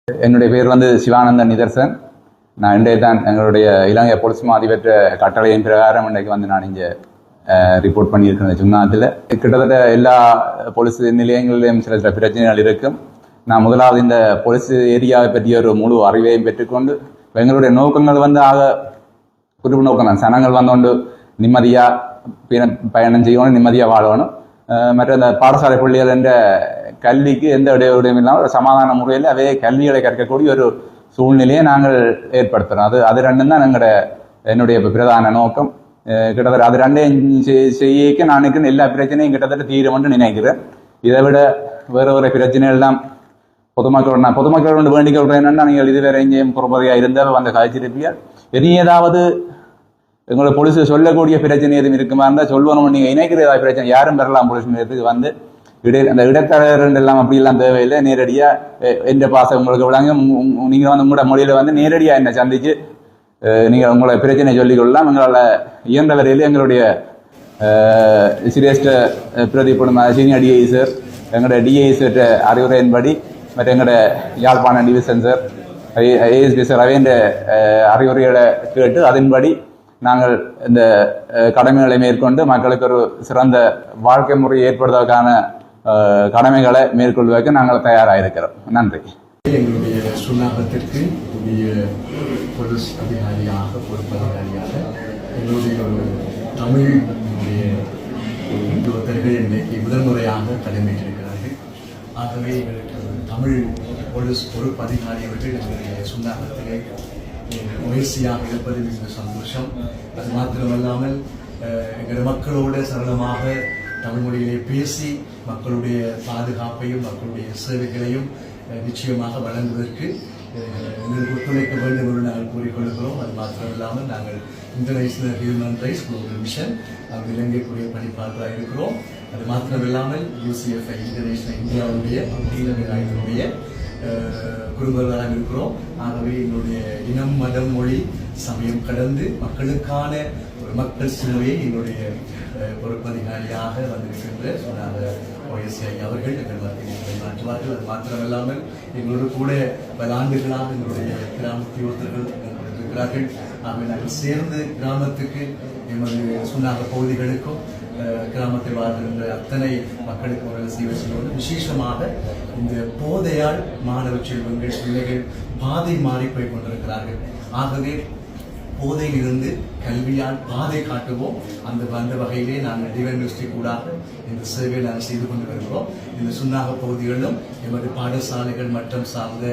என்னுடைய பேர் சிவானந்தன் நிதர்சன். நான் இன்றைய தான் எங்களுடைய இலங்கை போலீஸ் அதிபர் கட்டளையின் பிரகாரம் இன்றைக்கு நான் இங்கே ரிப்போர்ட் பண்ணியிருக்கிறேன். சுண்ணாத்தில் கிட்டத்தட்ட எல்லா போலீஸ் நிலையங்களிலும் சில பிரச்சனைகள் இருக்கும். நான் முதலாவது இந்த போலீஸ் ஏரியாவை பற்றிய ஒரு முழு அறிவையும் பெற்றுக்கொண்டு எங்களுடைய நோக்கங்கள் ஆக குறிப்பு நோக்கம் தான். சனங்கள் கொண்டு நிம்மதியாக பயணம் செய்யணும், நிம்மதியாக வாழணும். மற்ற இந்த பாடசாலை பள்ளிகள் என்ற கல்விக்கு எந்த இடையூறும் இல்லாமல் சமாதான முறையில் அதே கல்விகளை கற்கக்கூடிய ஒரு சூழ்நிலையை நாங்கள் ஏற்படுத்துகிறோம். அது ரெண்டும் தான் என்னுடைய பிரதான நோக்கம். கிட்டத்தட்ட அது ரெண்டையும் செய்ய நான் எல்லா பிரச்சனையும் கிட்டத்தட்ட தீரும் என்று நினைக்கிறேன். இதை விட வேறு பிரச்சனைகள் எல்லாம் பொதுமக்களோடு வேண்டிக் கொள்றேன். என்னென்னா, நீங்கள் இதுவரை எங்கேயும் புறப்பதையாக இருந்தால் கழிச்சிருப்பீர்கள். இனி ஏதாவது எங்களோட போலீஸ் சொல்லக்கூடிய பிரச்சனை எதுவும் இருக்குமா இருந்தால் சொல்லணும். நீங்கள் இணைக்கிற ஏதாவது பிரச்சனை யாரும் பெறலாம். போலீஸ் நிலையத்துக்கு அந்த இடைத்தரகர்கள் எல்லாம் அப்படிலாம் தேவையில்லை. நேரடியாக எந்த பாசம் உங்களுக்கு விடாங்க. நீங்கள் உங்களோட மொழியில் நேரடியாக என்னை சந்தித்து நீங்கள் உங்களை பிரச்சனை சொல்லிக்கொள்ளலாம். எங்களால் இயன்ற வரையில் எங்களுடைய சிரேஷ்ட பிரதிபடும் சீனியர் டிஐ சார், எங்களோட டிஐ சார் அறிவுரையின்படி மற்ற எங்களோட யாழ்ப்பாண டிவிஷன் சார், ஏஎஸ்பி சார் அவையின் அறிவுரைகளை கேட்டு அதன்படி நாங்கள் இந்த கடமைகளை மேற்கொண்டு மக்களுக்கு ஒரு சிறந்த வாழ்க்கை முறையை ஏற்படுவதற்கான கடமைகளை மேற்கொள்வதற்கு நாங்கள் தயாராக இருக்கிறோம். நன்றி. எங்களுடைய சுண்ணாகத்திற்கு புதிய போலீஸ் அதிகாரியாக பொறுப்பதிகாரியாக எங்களுடைய ஒரு தமிழுடைய உத்தியோகத்தர்கள் இன்றைக்கு முதல் முறையாக தலைமையேற்றிருக்கிறார்கள். ஆகவே எங்களுக்கு தமிழ் போலீஸ் பொறுப்பு அதிகாரி அவர்கள் எங்களுடைய சுண்ணாகத்திலே முயற்சியாக இருப்பது மிக சந்தோஷம். அது மாத்திரமல்லாமல் எங்கள் மக்களோடு சரளமாக தமிழ் மொழியிலே பேசி மக்களுடைய பாதுகாப்பையும் மக்களுடைய சேவைகளையும் நிச்சயமாக வழங்குவதற்கு எங்களுக்கு ஒத்துழைக்க வேண்டும் என்று நாங்கள் கூறிக்கொள்கிறோம். அது மாத்திரமில்லாமல் நாங்கள் international human rights global mission இலங்கைக்குரிய பணிப்பாளராக இருக்கிறோம். அது மாத்திரமில்லாமல் UCFI இன்டர்நேஷனல் இந்தியாவுடைய இலங்கையினுடைய குழுவர்களாக இருக்கிறோம். ஆகவே எங்களுடைய இனம், மதம், மொழி, சமயம் கடந்து மக்களுக்கான ஒரு மக்கள் சேவையை எங்களுடைய பொறுப்பதிகாரியாக வந்திருக்கின்ற OSI அவர்கள் எங்கள் மத்தியில் மாற்றுவார்கள். அது மாத்திரமில்லாமல் எங்களோடு கூட பல ஆண்டுகளாக எங்களுடைய கிராம உத்தியோகத்தர்கள் இருக்கிறார்கள். ஆகவே நாங்கள் சேர்ந்து கிராமத்துக்கு எமது சுண்ணாக பகுதிகளுக்கும் கிராமத்தில் வாழ்கின்ற அத்தனை மக்களுக்கு ஒரு சேவை செய்வது விசேஷமாக இந்த போதையால் மாணவ செல்வங்கள் பிள்ளைகள் பாதை மாறி போய் கொண்டிருக்கிறார்கள். ஆகவே போதையில் இருந்து கல்வியால் பாதை காட்டுவோம். அந்த வகையிலே நாங்கள் டிவைன் கூடாக இந்த சேவையை நாங்கள் செய்து கொண்டு வருகிறோம். இந்த சுண்ணாக பகுதிகளிலும் எமது பாடசாலைகள் மற்றும் சார்ந்த